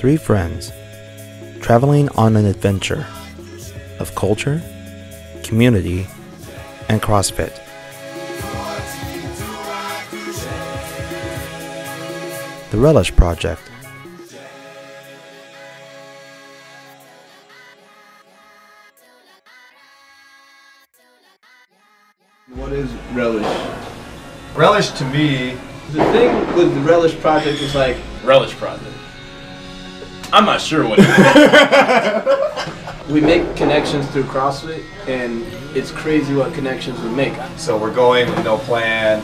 Three friends traveling on an adventure of culture, community, and CrossFit. The Relish Project. What is Relish? Relish to me, The thing with the Relish Project is like, Relish Project. I'm not sure what it is. we make connections through CrossFit, and it's crazy what connections we make. so we're going with no plan,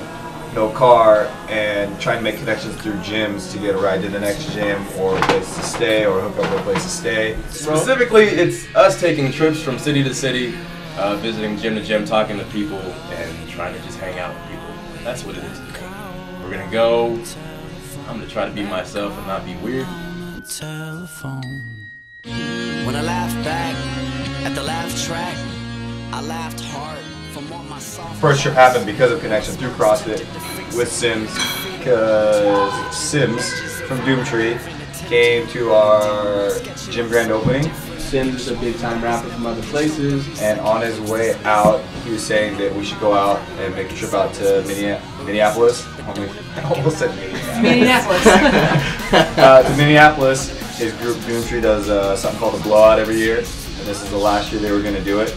no car, and trying to make connections through gyms to get a ride to the next gym or a place to stay or hook up with a place to stay. Specifically, it's us taking trips from city to city, visiting gym to gym, talking to people, and trying to just hang out with people. That's what it is. We're gonna go. I'm gonna try to be myself and not be weird. Telephone. When I laughed back at the laugh track, I laughed hard from all my soft. First trip happened because of connection through CrossFit with Sims, because Sims from Doomtree came to our gym grand opening, Sims is a big time rapper from other places. and on his way out, he was saying that we should go out and make a trip out to Minneapolis. I almost said Minneapolis. To Minneapolis. His group Doomtree does something called a blowout every year, and this is the last year they were going to do it.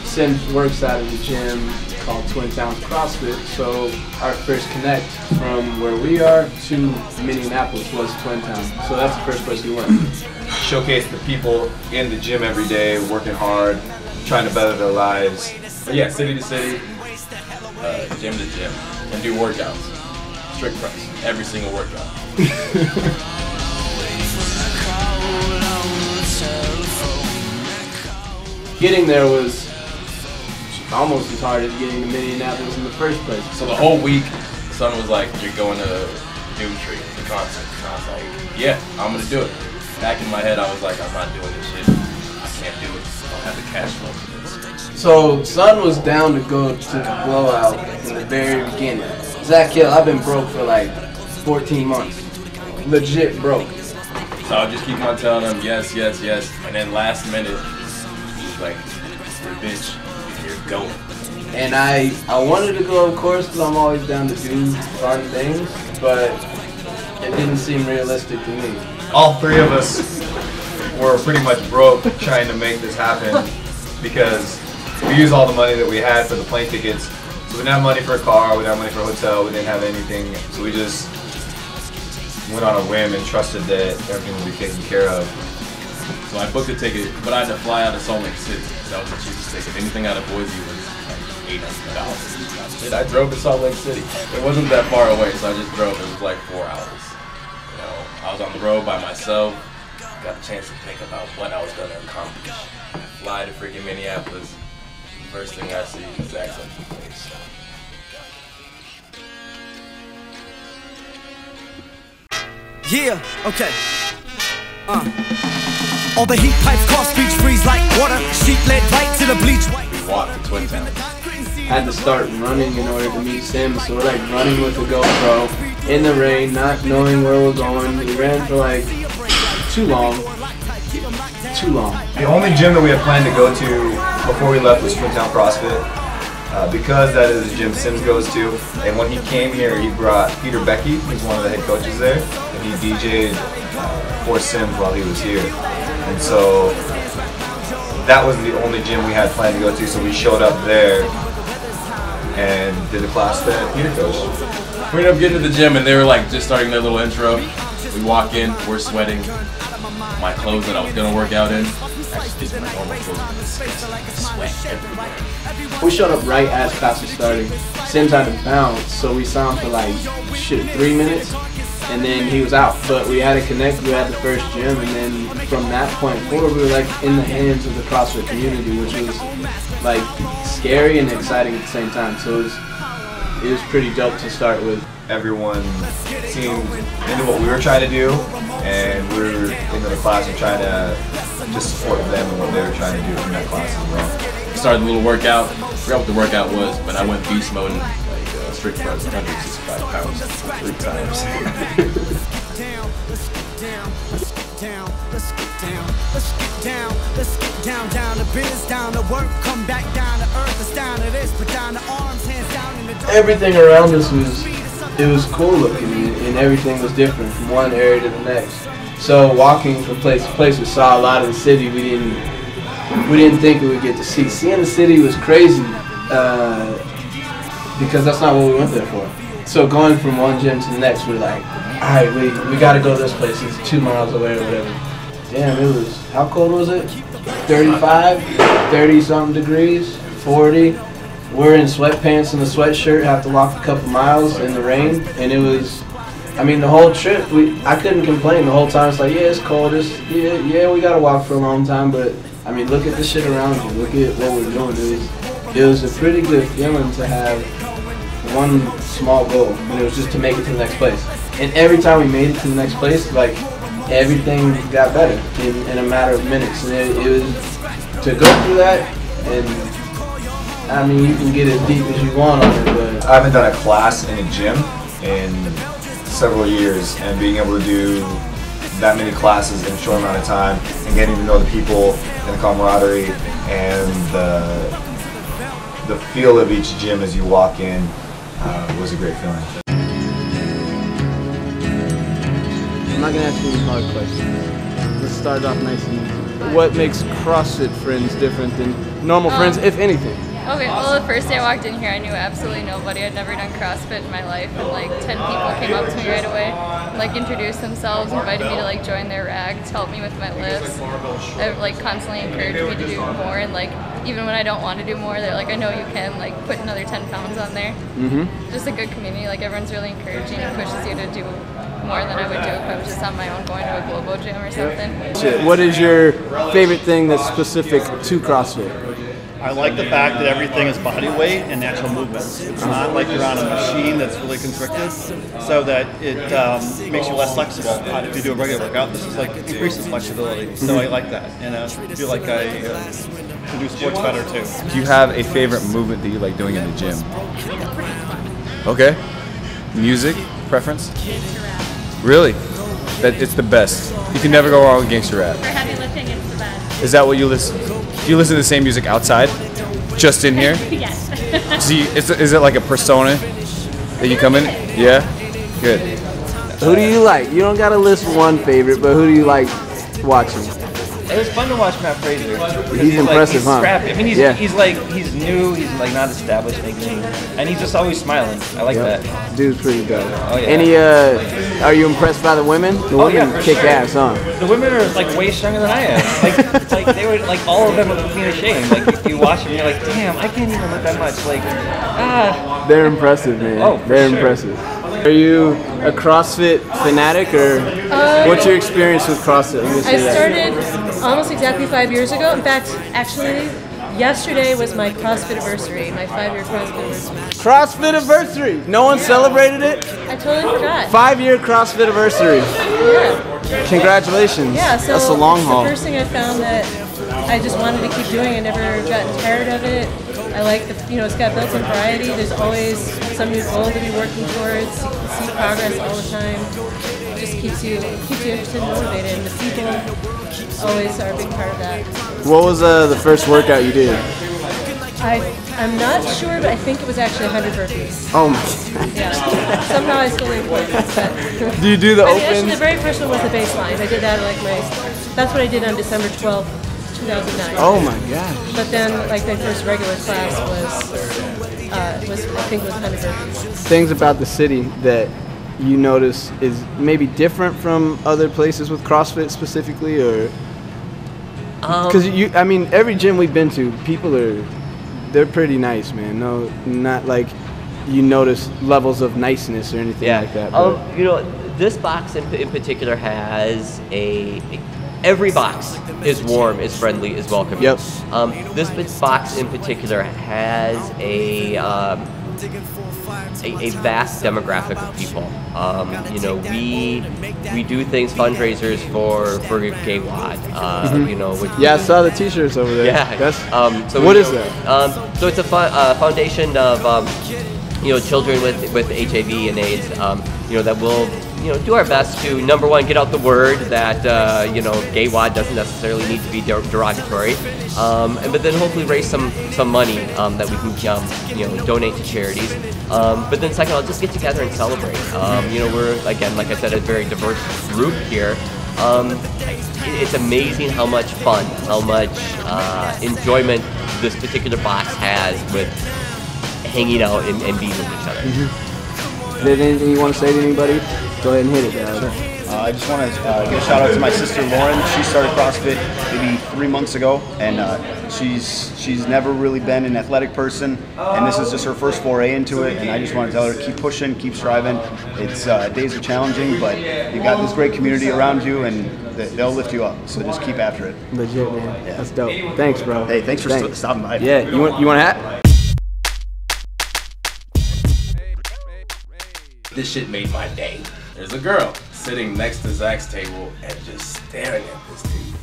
Sims works out of the gym called Twin Towns CrossFit, so our first connect from where we are to Minneapolis was Twin Towns. So that's the first place we went. Showcase the people in the gym every day, working hard, trying to better their lives. But yeah, city to city, gym to gym, and do workouts. Strict press, every single workout. Getting there was almost as hard as getting to Minneapolis in the first place. So the whole week, son was like, "You're going to Doomtree, the concert." And I was like, "Yeah, I'm gonna do it." Back in my head, I was like, "I'm not doing this shit. I can't do it. I don't have the cash flow for this." So son was down to go to the blowout in the very beginning. Zacq Hale, I've been broke for like 14 months. Legit broke. So I would just keep on telling him yes, yes, yes, and then last minute, he was like, "Bitch, you're going." And I wanted to go, of course, because I'm always down to do fun things, but it didn't seem realistic to me. All three of us were pretty much broke trying to make this happen because we used all the money that we had for the plane tickets. So we didn't have money for a car, we didn't have money for a hotel, we didn't have anything. So we just went on a whim and trusted that everything would be taken care of. So I booked a ticket, but I had to fly out of Salt Lake City. That was the cheapest ticket. Anything out of Boise was like $800. I drove to Salt Lake City. It wasn't that far away, so I just drove. It was like 4 hours. You know, I was on the road by myself. Got a chance to think about what I was going to accomplish. Fly to freaking Minneapolis. First thing I see is Zacq's empty face. Yeah, okay. All the heat pipes cost beach freeze like water. Sheet led right to the bleach white. We walked to Twin Towns. Had to start running in order to meet Sims, so we're like running with the GoPro in the rain, not knowing where we're going. We ran for like too long. The only gym that we had planned to go to before we left was Twin Town CrossFit, because that is the gym Sims goes to. And when he came here, he brought Peter Becky, who's one of the head coaches there, and he DJ'd for Sims while he was here. And so that was the only gym we had planned to go to, so we showed up there and did a class that Peter coached. We ended up getting to the gym and they were like just starting their little intro. We walk in, we're sweating. My clothes that I was gonna work out in, actually just my normal clothes, sweat everywhere. We showed up right as class was starting. Sims had to bounce, so we saw him for like 3 minutes, and then he was out. But we had to connect. We had the first gym, and then from that point forward, we were like in the hands of the CrossFit community, which was like scary and exciting at the same time. So it was pretty dope to start with. Everyone seemed into what we were trying to do, and we were into the class and trying to just support them and what they were trying to do in that class as well. Started a little workout. I forgot what the workout was, but I went beast mode and like strict press 165 pounds 3 times. down, let's get down, let's get down, let's get down, down to biz, down to work, come back down to earth, it's down to this, put down the arms, hands down in the dark. Everything around us was cool looking, and everything was different from one area to the next. So walking from place to place, we saw a lot of the city we didn't think we would get to see. Seeing the city was crazy because that's not what we went there for. So going from one gym to the next, we're like, all right, we got to go to this place. It's 2 miles away or whatever. Damn, it was, how cold was it? 35, 30-something degrees, 40. We're in sweatpants and a sweatshirt, have to walk a couple miles in the rain, and it was, I mean, the whole trip, I couldn't complain the whole time. It's like, yeah, it's cold, yeah, we got to walk for a long time, but, I mean, look at the shit around you, look at what we're doing. It was a pretty good feeling to have one small goal, and it was just to make it to the next place. And every time we made it to the next place, like, everything got better in a matter of minutes. And it was, to go through that, and I mean, you can get as deep as you want on it, but I haven't done a class in a gym in several years, and being able to do that many classes in a short amount of time and getting to know the people and the camaraderie and the feel of each gym as you walk in was a great feeling. I'm not gonna ask you any hard questions. Let's start off nice and easy. What makes CrossFit friends different than normal friends, if anything? Okay, well, the first day I walked in here, I knew absolutely nobody. I'd never done CrossFit in my life, and like 10 people came up to me right away, like introduced themselves, invited me to like join their rack, to help me with my lifts. They've like constantly encouraged me to do more, and like even when I don't want to do more, they're like, I know you can, like put another 10 pounds on there. Just a good community, like everyone's really encouraging and pushes you to do more than I would do if I was just on my own going to a Globo gym or something. What is your favorite thing that's specific to CrossFit? I like the fact that everything is body weight and natural movements. It's not like you're on a machine that's really constricted, so that it makes you less flexible if you do a regular workout. This is like increases flexibility, so I like that, and I feel like I can do sports better too. Do you have a favorite movement that you like doing in the gym? Okay. Music preference? Really? That it's the best. You can never go wrong with gangster rap. For heavy lifting, it's the best. Is that what you listen? Do you listen to the same music outside? Just in here? Yes. Is it like a persona that you come in? Yeah? Good. Who do you like? You don't gotta list one favorite, but who do you like watching? It was fun to watch Matt Fraser. He's impressive, like, huh? Scrappy. I mean, he's new. He's like not established anything, and he's just always smiling. I like that. Dude's pretty good. Oh yeah. Any are you impressed by the women? The women kick ass, huh? The women are like way stronger than I am. Like they were like all of them would put me to shame. Like you watch it and you're like, damn, I can't even lift that much. Like They're impressive, man. Oh, they're sure. impressive. Are you a CrossFit fanatic, or what's your experience with CrossFit? I started almost exactly 5 years ago. In fact, actually, yesterday was my CrossFit anniversary, my 5-year CrossFit anniversary. CrossFit anniversary. No one celebrated it? I totally forgot. 5-year CrossFit anniversary. Yeah. Congratulations. Yeah, so that's a long haul. The first thing I found that I just wanted to keep doing. I never gotten tired of it. I like the, it's got built-in variety. There's always some new goal to be working towards. You can see progress all the time. It just keeps you interested and motivated. And the people always are a big part of that. What was the first workout you did? I'm not sure, but I think it was actually 100 burpees. Oh my God. Yeah. Somehow I still didn't quite but Do you do the opens? Actually, the very first one was the baseline. I did that that's what I did on December 12th, 2009. Oh my gosh. But then, like, my first regular class was I think it was 100 burpees. Things about the city that you notice is maybe different from other places with CrossFit specifically, or because every gym we've been to, they're pretty nice, man. No, not like you notice levels of niceness or anything like that. This box in particular has every box is warm, is friendly, is welcoming. Yep. This box in particular has a vast demographic of people. We do things, fundraisers for Gay Wad. I saw the T-shirts over there. Yeah. What is that? So it's a foundation of children with HIV and AIDS. That will do our best to, number one, get out the word that gay WOD doesn't necessarily need to be derogatory, but then hopefully raise some money that we can donate to charities. But then second, I'll just get together and celebrate. We're, again, like I said, a very diverse group here. It's amazing how much fun, how much enjoyment this particular box has with hanging out and being with each other. Is there anything you want to say to anybody? Go ahead and hit it, guys. I just want to give a shout out to my sister Lauren. She started CrossFit maybe 3 months ago, and she's never really been an athletic person, and this is just her first foray into it. And I just want to tell her, keep pushing, keep striving. It's days are challenging, but you've got this great community around you, and they'll lift you up. So just keep after it. Legit, man. Yeah. That's dope. Thanks, bro. Hey, thanks for stopping by. Yeah. You want a hat? This shit made my day. There's a girl sitting next to Zacq's table and just staring at this dude.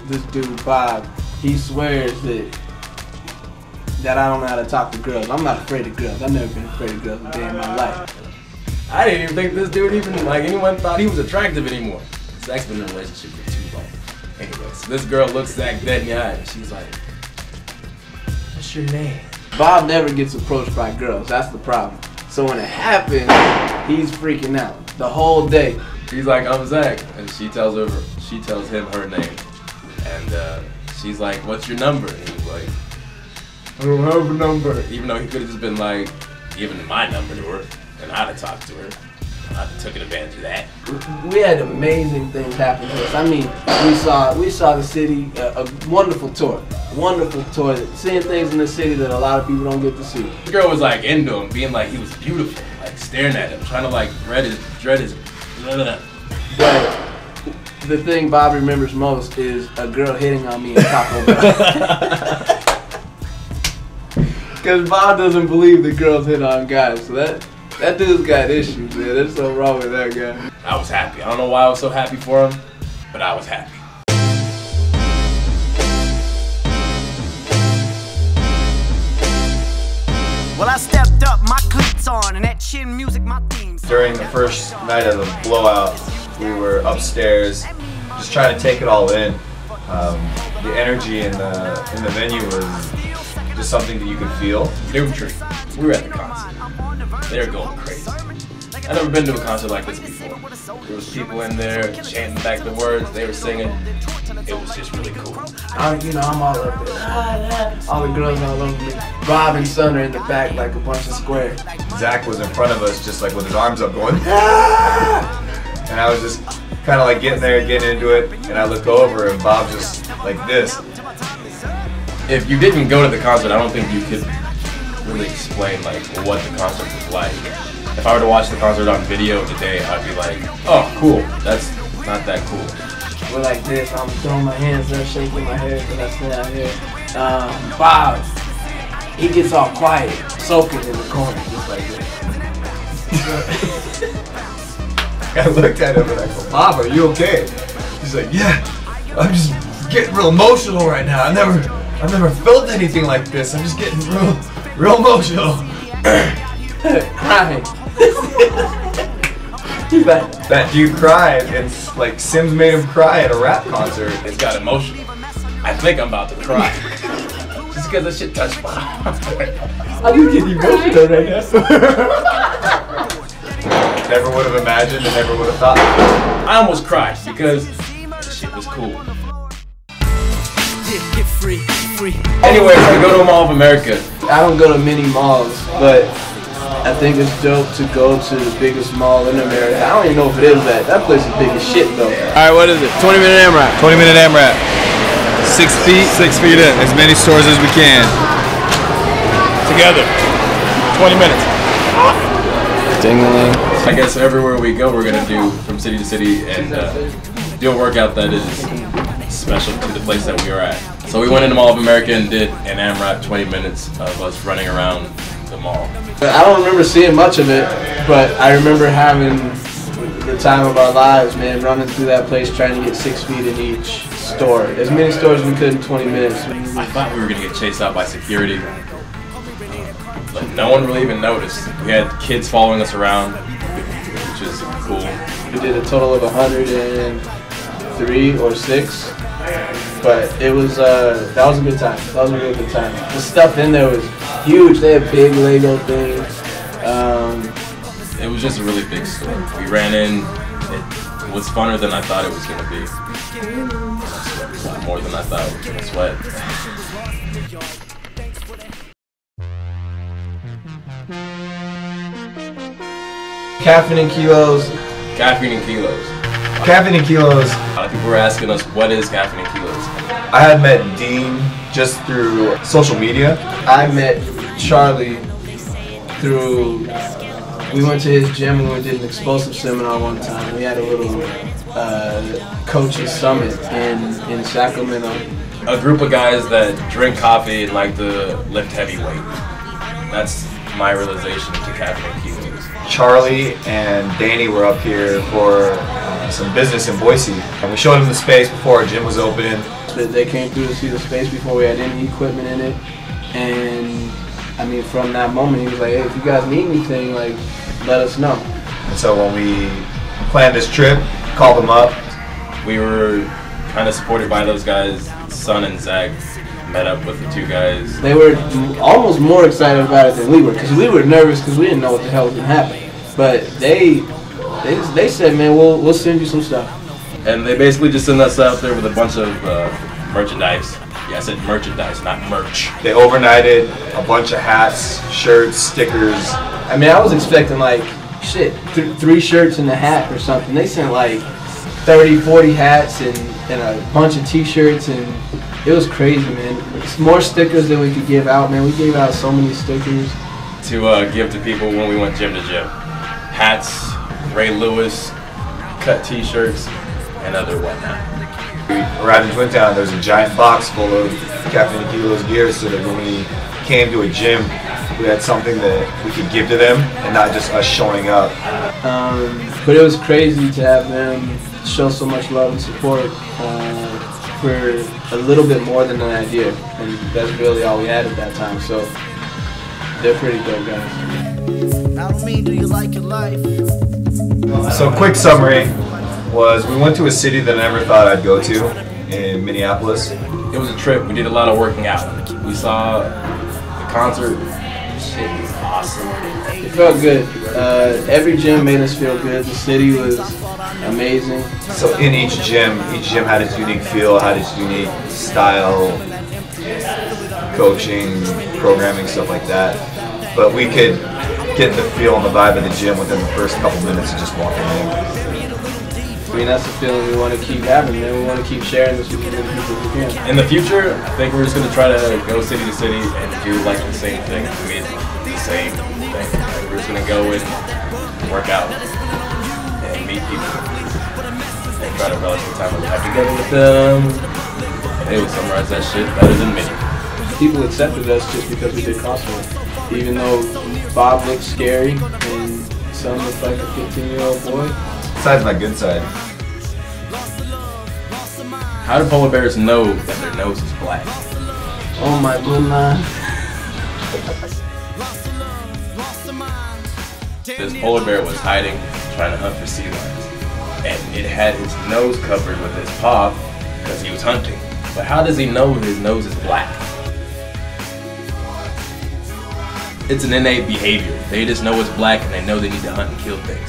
This dude, Bob, he swears that I don't know how to talk to girls. I'm not afraid of girls. I've never been afraid of girls a day in my life. I didn't even think this dude anyone thought he was attractive anymore. Zacq's been in a relationship for too long. Anyways, this girl looks Zacq dead in the eye and she's like, "What's your name?" Bob never gets approached by girls. That's the problem. So when it happens, he's freaking out the whole day. He's like, "I'm Zacq," and she tells him her name, and she's like, "What's your number?" And he's like, "I don't have a number," even though he could have just been like, giving my number to her, and I'd have talked to her. I'd have taken advantage of that. We had amazing things happen to us. I mean, we saw the city, a wonderful tour. Wonderful tour, seeing things in the city that a lot of people don't get to see. The girl was like into him, being like he was beautiful, like staring at him, trying to like dread his. But the thing Bob remembers most is a girl hitting on me in Taco Bell. Because Bob doesn't believe that girls hit on guys, so that dude's got issues, man. There's something wrong with that guy. I was happy. I don't know why I was so happy for him, but I was happy. Well, I stepped up, my cleats on, and that chin music, my themes. During the first night of the blowout, we were upstairs, just trying to take it all in. The energy in the venue was just something that you could feel. Doomtree. We were at the concert. They were going crazy. I've never been to a concert like this before. There was people in there chanting back the words. They were singing. It was just really cool. I'm all up there. All the girls all over me. Bob and Son are in the back like a bunch of squares. Zacq was in front of us just like with his arms up going, "Ah!" And I was just kind of like getting there, getting into it, and I look over and Bob's just like this. If you didn't go to the concert, I don't think you could really explain like what the concert was like. If I were to watch the concert on video today, I'd be like, "Oh, cool. That's not that cool." We're like this. I'm throwing my hands there, shaking my head because I stay out here. Bob, he gets all quiet, soaking in the corner, just like this. I looked at him and I go, "Bob, are you okay?" He's like, "Yeah, I'm just getting real emotional right now. I've never felt anything like this. I'm just getting real emotional." Crying. That dude cried, and like Sims made him cry at a rap concert. It's got emotional. I think I'm about to cry. Just because that shit touched my heart. I just get emotional right now. Never would have imagined and never would have thought. I almost cried because this shit was cool. Anyway, so I go to a Mall of America. I don't go to many malls, but I think it's dope to go to the biggest mall in America. I don't even know if it is that. That place is big as shit though. Alright, what is it? 20-minute AMRAP. 20-minute AMRAP. 6 feet? 6 feet in. As many stores as we can. Together. 20 minutes. Ding-a-ling. I guess everywhere we go, we're going to do from city to city and do a workout that is special to the place that we are at. So we went into Mall of America and did an AMRAP 20 minutes of us running around the mall. I don't remember seeing much of it, but I remember having the time of our lives, man, running through that place trying to get 6 feet in each store. As many stores as we could in 20 minutes. I thought we were going to get chased out by security, but no one really even noticed. We had kids following us around, which is cool. We did a total of 103 or 6. But it was, that was a good time. That was a really good time. The stuff in there was huge. They had big Lego things. It was just a really big store. We ran in. It was funner than I thought it was going to be. I sweat a lot more than I thought I was going to sweat. Caffeine and kilos. Caffeine and kilos. Caffeine and kilos. A lot of people were asking us, what is caffeine and kilos? I had met Dean just through social media. I met Charlie through, we went to his gym and we did an explosive seminar one time. We had a little coaches summit in Sacramento. A group of guys that drink coffee and like to lift heavy weight. That's my realization to caffeine and kilos. Charlie and Danny were up here for some business in Boise, and we showed them the space before our gym was open. They came through to see the space before we had any equipment in it, and I mean, from that moment, he was like, "Hey, if you guys need anything, like, let us know." And so when we planned this trip, called them up. We were kind of supported by those guys. Son and Zacq met up with the two guys. They were almost more excited about it than we were, because we were nervous because we didn't know what the hell was gonna happen. But they said, "Man, we'll send you some stuff." And they basically just sent us out there with a bunch of merchandise. Yeah, I said merchandise, not merch. They overnighted a bunch of hats, shirts, stickers. I mean, I was expecting like, shit, 3 shirts and a hat or something. They sent like 30, 40 hats and a bunch of t-shirts, and it was crazy, man. It's more stickers than we could give out, man. We gave out so many stickers. To give to people when we went gym to gym. Hats, Ray Lewis, cut t-shirts, and other whatnot. We arrived in Twin Town, there was a giant box full of Caffeine and Kilos gear, so that when we came to a gym, we had something that we could give to them and not just us showing up. But it was crazy to have them show so much love and support for a little bit more than an idea, and that's really all we had at that time, so they're pretty dope guys. I don't mean, do you like your life? So quick summary was we went to a city that I never thought I'd go to in Minneapolis. It was a trip. We did a lot of working out. We saw the concert. Shit was awesome. It felt good. Every gym made us feel good. The city was amazing. So in each gym had its unique feel, had its unique style, coaching, programming, stuff like that. But we could get the feel and the vibe of the gym within the first couple minutes of just walking in. I mean, that's the feeling we want to keep having, man. We want to keep sharing this with as many people as we can. In the future, I think we're just going to try to go city to city and do like the same thing. I mean, the same thing. Like, we're just going to go and work out and meet people and try to relish the time that we have together with them. They would summarize that shit better than me. People accepted us just because we did CrossFit. Even though Bob looked scary and Son looked like a 15-year-old boy. Besides my good side. How do polar bears know that their nose is black? Oh my goodness. This polar bear was hiding, trying to hunt for sea lions. And it had his nose covered with his paw because he was hunting. But how does he know his nose is black? It's an innate behavior. They just know it's black and they know they need to hunt and kill things.